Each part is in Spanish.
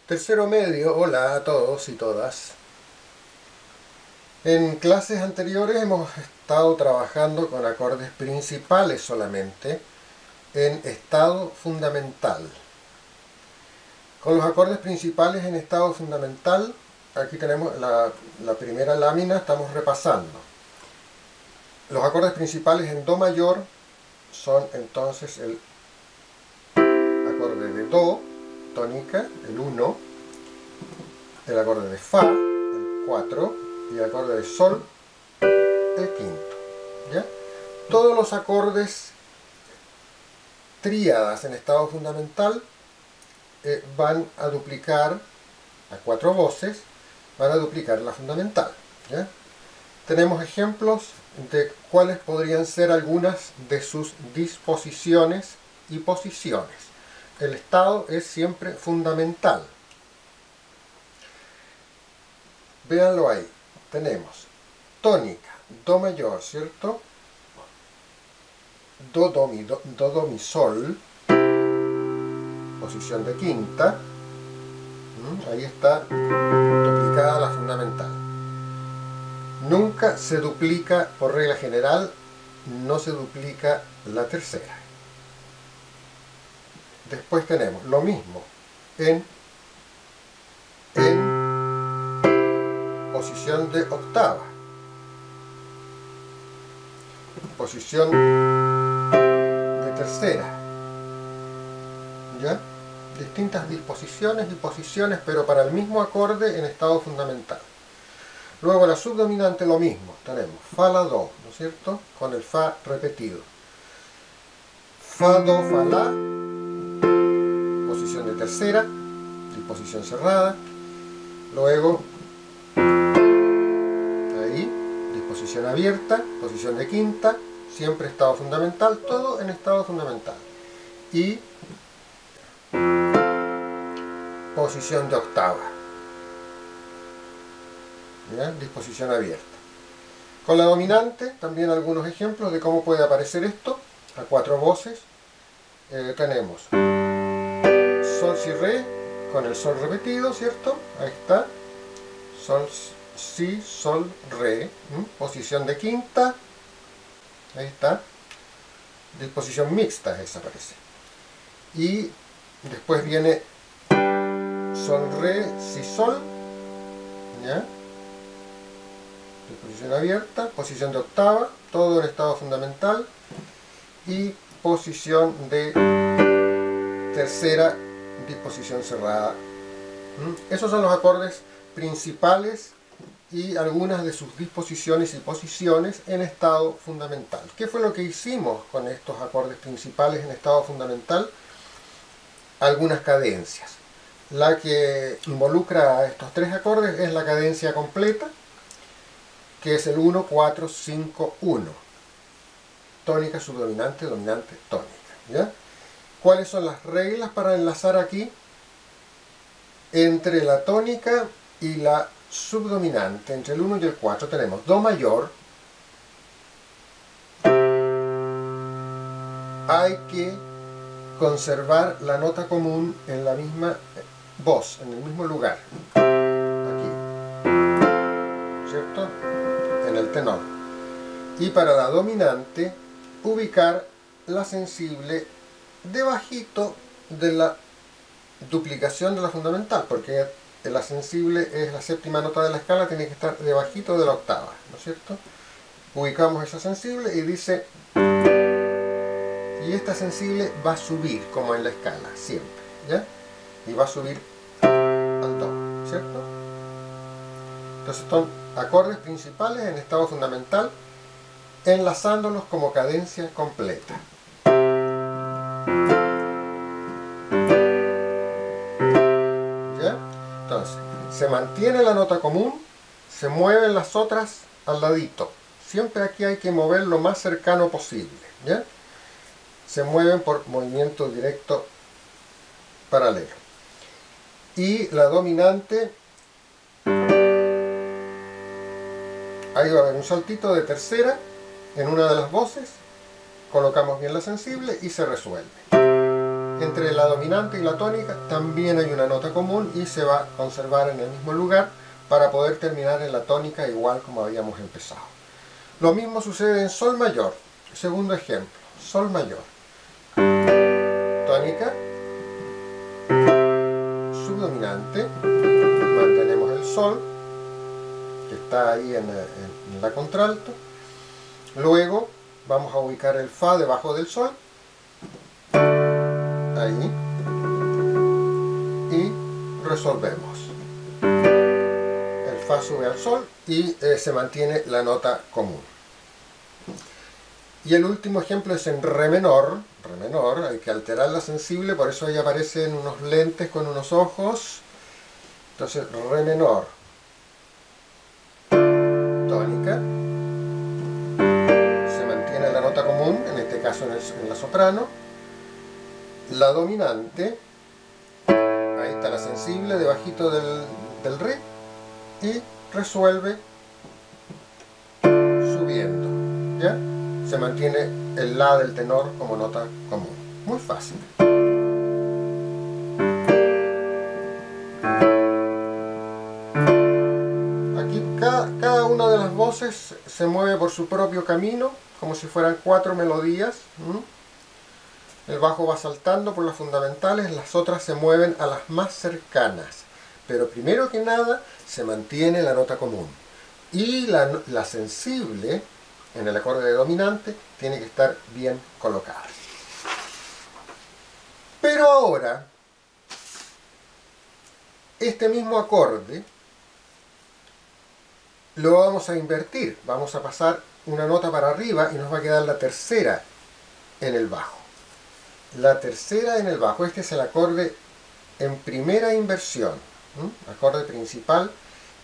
Tercero medio, hola a todos y todas. En clases anteriores hemos estado trabajando con acordes principales solamente en estado fundamental. Con los acordes principales en estado fundamental, aquí tenemos la primera lámina, estamos repasando. Los acordes principales en Do mayor son entonces el acorde de Do, tónica, el 1, el acorde de Fa, el 4, y el acorde de Sol, el quinto. ¿Ya? Todos los acordes tríadas en estado fundamental van a duplicar a 4 voces, van a duplicar la fundamental. ¿Ya? Tenemos ejemplos de cuáles podrían ser algunas de sus disposiciones y posiciones. El estado es siempre fundamental. Véanlo ahí. Tenemos tónica, Do mayor, ¿cierto? Do, mi, Sol, posición de quinta. Ahí está duplicada la fundamental. Nunca se duplica, por regla general, no se duplica la tercera. Después tenemos lo mismo en posición de octava, posición de tercera, ¿ya? Distintas disposiciones y posiciones, pero para el mismo acorde en estado fundamental. Luego la subdominante lo mismo, tenemos Fa, La, Do, ¿no es cierto? Con el Fa repetido. Fa, Do, Fa, La, posición de tercera, disposición cerrada. Luego, ahí, disposición abierta, posición de quinta, siempre estado fundamental, todo en estado fundamental. Y posición de octava. ¿Ya? Disposición abierta. Con la dominante, también algunos ejemplos de cómo puede aparecer esto, a 4 voces. Tenemos Sol, Si, Re, con el Sol repetido, ¿cierto? Ahí está. Sol, Si, Sol, Re. Posición de quinta. Ahí está. Disposición mixta, esa parece. Y después viene Sol, Re, Si, Sol. ¿Ya? Disposición abierta, posición de octava, todo en estado fundamental, y posición de tercera, disposición cerrada. Esos son los acordes principales y algunas de sus disposiciones y posiciones en estado fundamental. ¿Qué fue lo que hicimos con estos acordes principales en estado fundamental? Algunas cadencias. La que involucra a estos 3 acordes es la cadencia completa, que es el 1, 4, 5, 1. Tónica, subdominante, dominante, tónica. ¿Ya? ¿Cuáles son las reglas para enlazar aquí? Entre la tónica y la subdominante, entre el 1 y el 4, tenemos Do mayor. Hay que conservar la nota común en la misma voz, en el mismo lugar. Aquí. ¿Cierto? En el tenor. Y para la dominante, ubicar la sensible debajito de la duplicación de la fundamental, porque la sensible es la séptima nota de la escala, tiene que estar debajito de la octava, ¿no es cierto? Ubicamos esa sensible y dice, y esta sensible va a subir como en la escala, siempre, ¿ya? Y va a subir al Do, ¿cierto? Entonces son acordes principales en estado fundamental, enlazándolos como cadencia completa. ¿Ya? Entonces, se mantiene la nota común, se mueven las otras al ladito. Siempre aquí hay que mover lo más cercano posible. ¿Ya? Se mueven por movimiento directo paralelo. Y la dominante, ahí va a haber un saltito de tercera en una de las voces, colocamos bien la sensible y se resuelve. entre la dominante y la tónica también hay una nota común y se va a conservar en el mismo lugar para poder terminar en la tónica igual como habíamos empezado. Lo mismo sucede en sol mayor. Segundo ejemplo, sol mayor. Tónica, subdominante, mantenemos el sol, que está ahí en la contralto. Luego vamos a ubicar el fa debajo del sol, ahí, y resolvemos. El fa sube al sol y se mantiene la nota común. Y el último ejemplo es en re menor. Re menor, hay que alterar la sensible, por eso ahí aparecen unos lentes con unos ojos. Entonces, re menor, tónica, se mantiene la nota común, en este caso en la soprano. La dominante, ahí está la sensible debajito del re, y resuelve subiendo, ¿ya? Se mantiene el la del tenor como nota común. Muy fácil. Aquí cada una de las voces se mueve por su propio camino, como si fueran 4 melodías. El bajo va saltando por las fundamentales, las otras se mueven a las más cercanas. Pero primero que nada se mantiene la nota común. Y la sensible, en el acorde de dominante, tiene que estar bien colocada. Pero ahora, este mismo acorde lo vamos a invertir. Vamos a pasar una nota para arriba y nos va a quedar la tercera en el bajo. La tercera en el bajo, este es el acorde en primera inversión. Acorde principal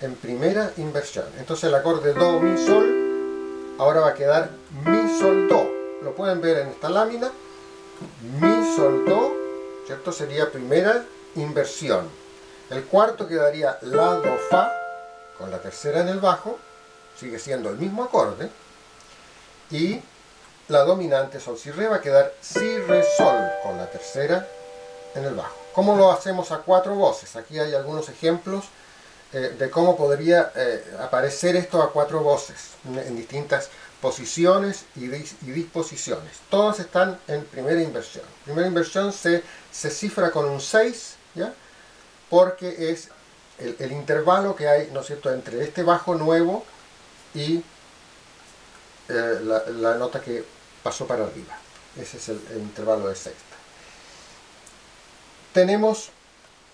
en primera inversión. Entonces el acorde do, mi, sol, ahora va a quedar mi, sol, do. Lo pueden ver en esta lámina. Mi, sol, do, ¿cierto? Sería primera inversión. El cuarto quedaría la, do, fa, con la tercera en el bajo. Sigue siendo el mismo acorde. Y la dominante, sol, si, re, va a quedar si, re, sol, con la tercera en el bajo. ¿Cómo lo hacemos a 4 voces? Aquí hay algunos ejemplos de cómo podría aparecer esto a 4 voces en distintas posiciones y disposiciones. Todas están en primera inversión. Primera inversión se cifra con un 6, ¿ya? Porque es el intervalo que hay, ¿no es cierto?, entre este bajo nuevo y la nota que pasó para arriba. Ese es el intervalo de sexta. Tenemos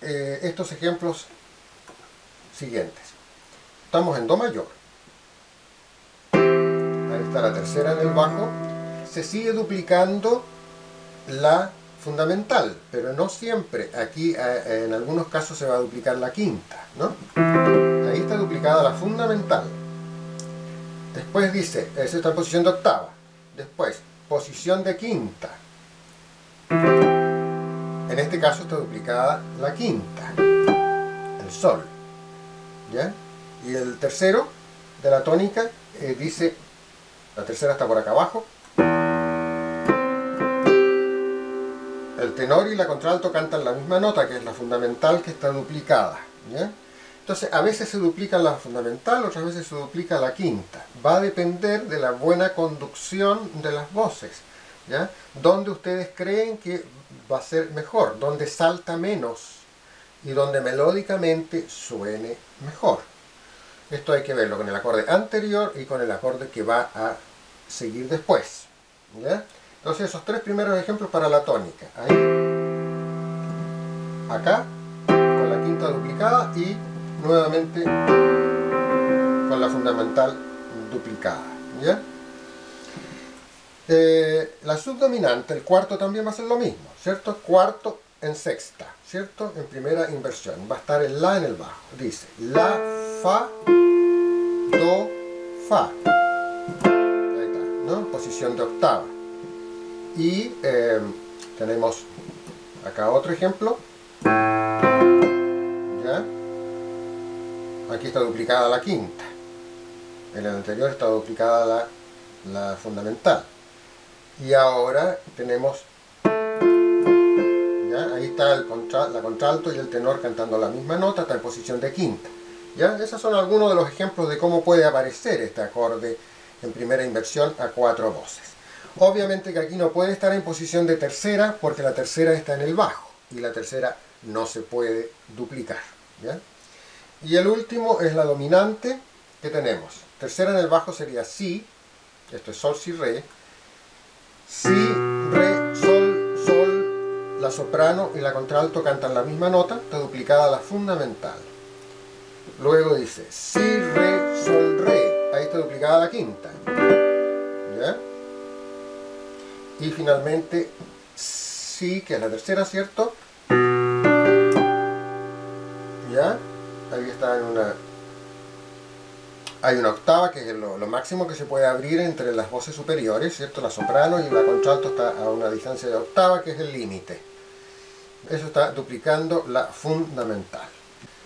estos ejemplos siguientes. Estamos en do mayor. Ahí está la tercera en el bajo. Se sigue duplicando la fundamental, pero no siempre. Aquí en algunos casos se va a duplicar la quinta, ¿no? Ahí está duplicada la fundamental. Después dice, eso está en posición de octava. Después, posición de quinta. En este caso está duplicada la quinta, el sol, ¿ya? Y el tercero de la tónica dice, la tercera está por acá abajo. El tenor y la contralto cantan la misma nota, que es la fundamental, que está duplicada, ¿ya? Entonces, a veces se duplica la fundamental, otras veces se duplica la quinta. Va a depender de la buena conducción de las voces, ¿ya? Donde ustedes creen que va a ser mejor, donde salta menos y donde melódicamente suene mejor. Esto hay que verlo con el acorde anterior y con el acorde que va a seguir después, ¿ya? Entonces esos 3 primeros ejemplos para la tónica. Ahí, acá, con la quinta duplicada y nuevamente con la fundamental duplicada, ¿ya? La subdominante, el cuarto también va a ser lo mismo, ¿cierto? Cuarto en sexta, ¿cierto? En primera inversión. Va a estar el la en el bajo. Dice la, fa, do, fa. Ahí está, ¿no? Posición de octava. Y tenemos acá otro ejemplo. ¿Ya? Aquí está duplicada la quinta. En el anterior está duplicada la fundamental. Y ahora tenemos ¿ya? Ahí está la contralto y el tenor cantando la misma nota, está en posición de quinta, ¿ya? Esos son algunos de los ejemplos de cómo puede aparecer este acorde en primera inversión a 4 voces. Obviamente que aquí no puede estar en posición de tercera porque la tercera está en el bajo y la tercera no se puede duplicar, ¿ya? Y el último es la dominante que tenemos. Tercera en el bajo sería si, esto es sol, si, re, sol, sol, la soprano y la contralto cantan la misma nota, está duplicada la fundamental. Luego dice si, re, sol, re, ahí está duplicada la quinta, ¿ya? Y finalmente si, que es la tercera, ¿cierto? ¿Ya? Ahí está hay una octava que es lo máximo que se puede abrir entre las voces superiores, ¿cierto? La soprano y la contralto está a una distancia de octava que es el límite. Eso está duplicando la fundamental.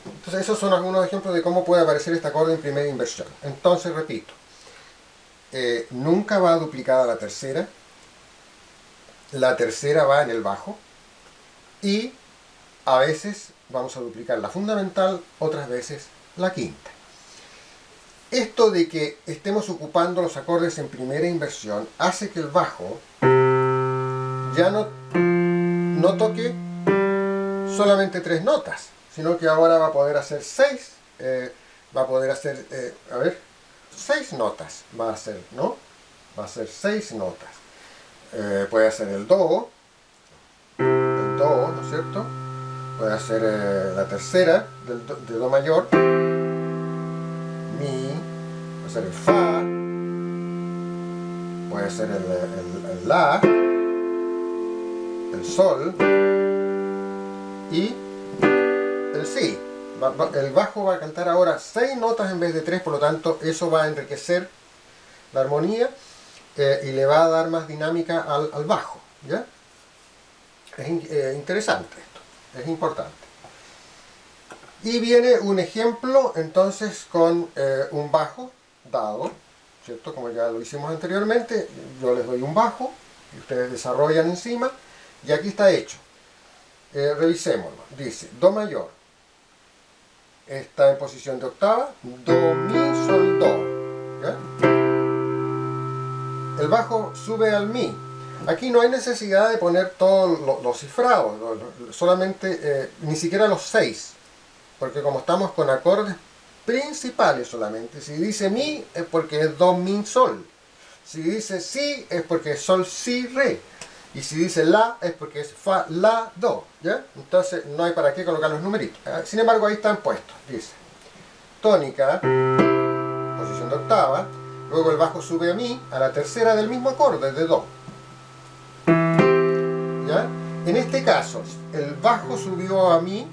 Entonces esos son algunos ejemplos de cómo puede aparecer este acorde en primera inversión. Entonces repito, nunca va duplicada la tercera va en el bajo y a veces vamos a duplicar la fundamental, otras veces la quinta. Esto de que estemos ocupando los acordes en primera inversión hace que el bajo ya no toque solamente 3 notas, sino que ahora va a poder hacer 6, va a poder hacer, 6 notas va a hacer, ¿no? Va a hacer 6 notas. Puede hacer el do, ¿no es cierto? Puede hacer la tercera de do mayor, mi, puede hacer el fa, puede hacer el la, el sol y el si. El bajo va a cantar ahora 6 notas en vez de 3, por lo tanto eso va a enriquecer la armonía y le va a dar más dinámica al bajo, ¿ya? Es interesante esto, es importante. Y viene un ejemplo entonces con un bajo dado, ¿cierto? Como ya lo hicimos anteriormente, yo les doy un bajo y ustedes desarrollan encima y aquí está hecho. Revisémoslo. Dice do mayor, está en posición de octava, do, mi, sol, do, ¿ya? El bajo sube al mi. Aquí no hay necesidad de poner todos los cifrados, solamente, ni siquiera los 6, porque como estamos con acordes principales solamente, si dice mi es porque es do, mi, sol. Si dice si es porque es sol, si, re. Y si dice la es porque es fa, la, do, ¿ya? Entonces no hay para qué colocar los numeritos. Sin embargo ahí están puestos. Dice tónica, posición de octava, luego el bajo sube a mi, a la tercera del mismo acorde, de do, ¿ya? En este caso el bajo subió a mi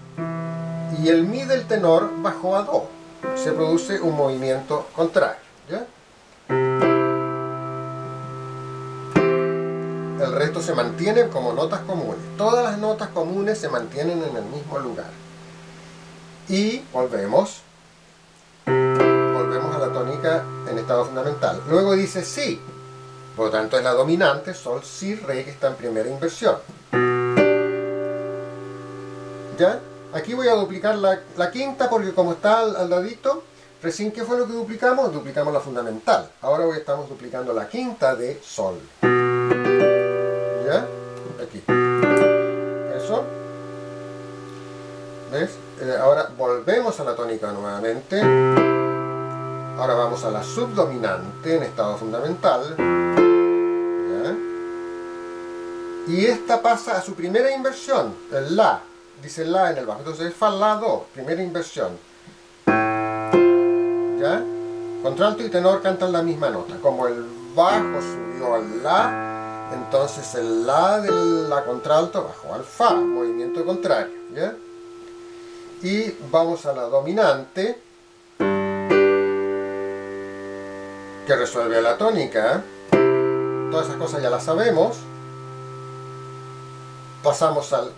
y el mi del tenor bajó a do. Se produce un movimiento contrario, ¿ya? El resto se mantiene como notas comunes. Todas las notas comunes se mantienen en el mismo lugar. Y volvemos a la tónica en estado fundamental. Luego dice si, por lo tanto es la dominante, sol, si, re, que está en primera inversión. ¿Ya? Aquí voy a duplicar la quinta porque como está al ladito, recién ¿qué fue lo que duplicamos? Duplicamos la fundamental. Ahora estamos duplicando la quinta de sol. ¿Ya? Aquí. Eso. ¿Ves? Ahora volvemos a la tónica nuevamente. Ahora vamos a la subdominante en estado fundamental. ¿Ya? Y esta pasa a su primera inversión, el la. Dice la en el bajo. Entonces es fa, la, do. Primera inversión. ¿Ya? Contralto y tenor cantan la misma nota. Como el bajo subió al la, entonces el la de la contralto bajó al fa, movimiento contrario, ¿ya? Y vamos a la dominante, que resuelve la tónica. Todas esas cosas ya las sabemos. Pasamos al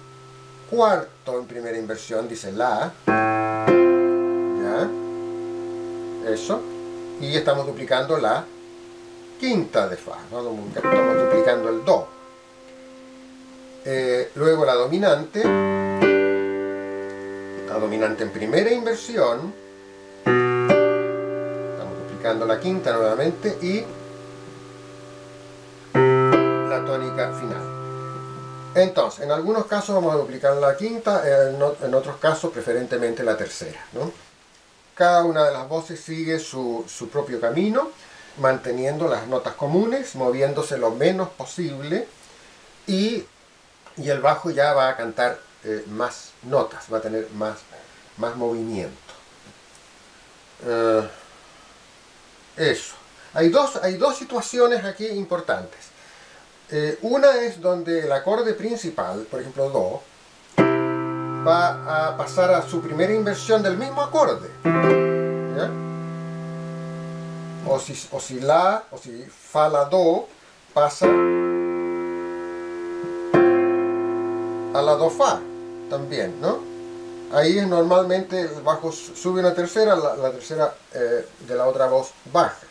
cuarto en primera inversión, dice la, ¿ya? Eso. Y estamos duplicando la quinta de fa, ¿no? Estamos duplicando el do. Luego la dominante en primera inversión, estamos duplicando la quinta nuevamente, y la tónica final. Entonces, en algunos casos vamos a duplicar la quinta, en otros casos preferentemente la tercera, ¿no? Cada una de las voces sigue su propio camino, manteniendo las notas comunes, moviéndose lo menos posible, y el bajo ya va a cantar más notas, va a tener más movimiento. Eso. Hay dos situaciones aquí importantes. Una es donde el acorde principal, por ejemplo Do, va a pasar a su primera inversión del mismo acorde, ¿ya? O si Fa la Do pasa a la Do Fa también, ¿no? Ahí es normalmente el bajo sube una tercera, la tercera de la otra voz baja.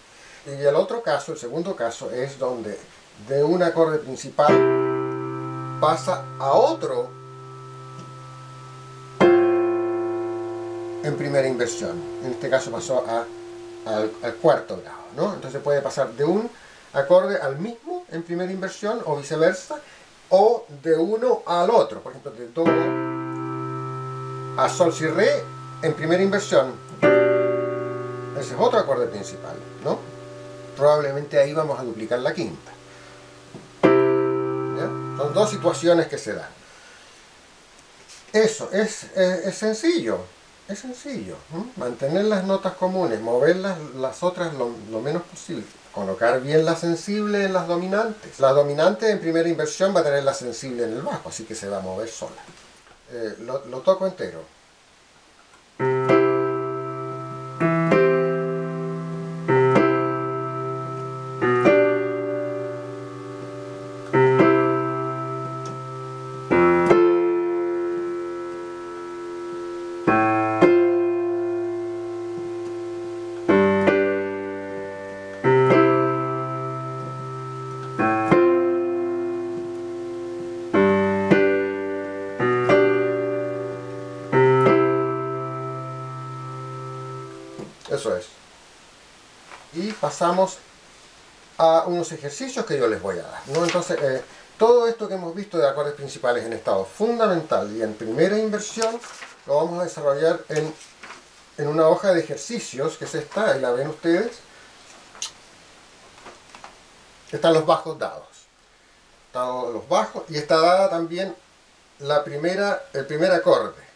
Y el otro caso, el segundo caso, es donde de un acorde principal pasa a otro en primera inversión. En este caso pasó al cuarto grado, ¿no? Entonces puede pasar de un acorde al mismo en primera inversión o viceversa, o de uno al otro. Por ejemplo, de Do a Sol Si Re en primera inversión. Ese es otro acorde principal, ¿no? Probablemente ahí vamos a duplicar la quinta. ¿Ya? Son dos situaciones que se dan. Eso es sencillo. Es sencillo. Mantener las notas comunes, mover las otras lo menos posible. Colocar bien la sensible en las dominantes. La dominante en primera inversión va a tener la sensible en el bajo, así que se va a mover sola. Lo toco entero. Eso es. Y pasamos a unos ejercicios que yo les voy a dar, ¿no? Entonces, todo esto que hemos visto de acordes principales en estado fundamental y en primera inversión, lo vamos a desarrollar en una hoja de ejercicios, que es esta, ahí la ven ustedes. Están los bajos dados. Están los bajos, y está dada también el primer acorde.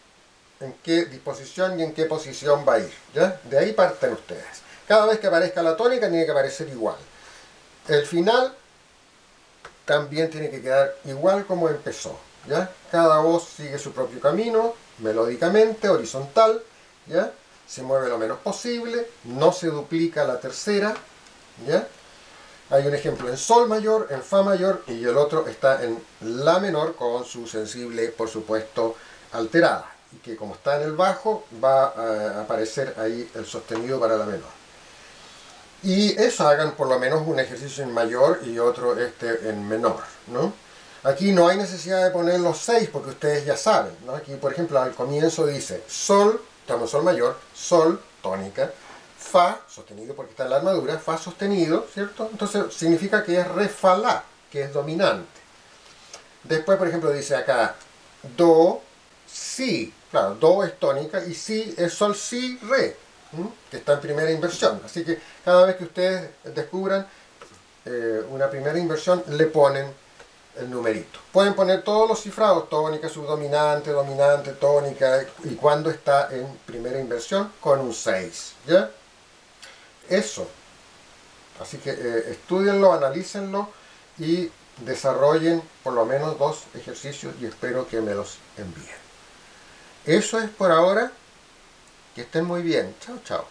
En qué disposición y en qué posición va a ir, ¿ya? De ahí parten ustedes. Cada vez que aparezca la tónica tiene que aparecer igual. El final también tiene que quedar igual como empezó, ¿ya? Cada voz sigue su propio camino, melódicamente, horizontal, ¿ya? Se mueve lo menos posible, no se duplica la tercera, ¿ya? Hay un ejemplo en Sol mayor, en Fa mayor, y el otro está en La menor con su sensible, por supuesto, alterada. Y que como está en el bajo, va a aparecer ahí el sostenido para la menor. Y eso, hagan por lo menos un ejercicio en mayor y otro en menor, ¿no? Aquí no hay necesidad de poner los 6 porque ustedes ya saben, ¿no? Aquí, por ejemplo, al comienzo dice Sol, estamos en Sol mayor, Sol, tónica, Fa, sostenido porque está en la armadura, Fa sostenido, ¿cierto? Entonces significa que es Re, Fa, La, que es dominante. Después, por ejemplo, dice acá Do, Si. Claro, Do es tónica y Si es Sol, Si, Re, que está en primera inversión. Así que cada vez que ustedes descubran una primera inversión, le ponen el numerito. Pueden poner todos los cifrados, tónica, subdominante, dominante, tónica, y cuando está en primera inversión, con un 6, ¿ya? Eso. Así que estudienlo, analícenlo y desarrollen por lo menos 2 ejercicios y espero que me los envíen. Eso es por ahora. Que estén muy bien. Chao, chao.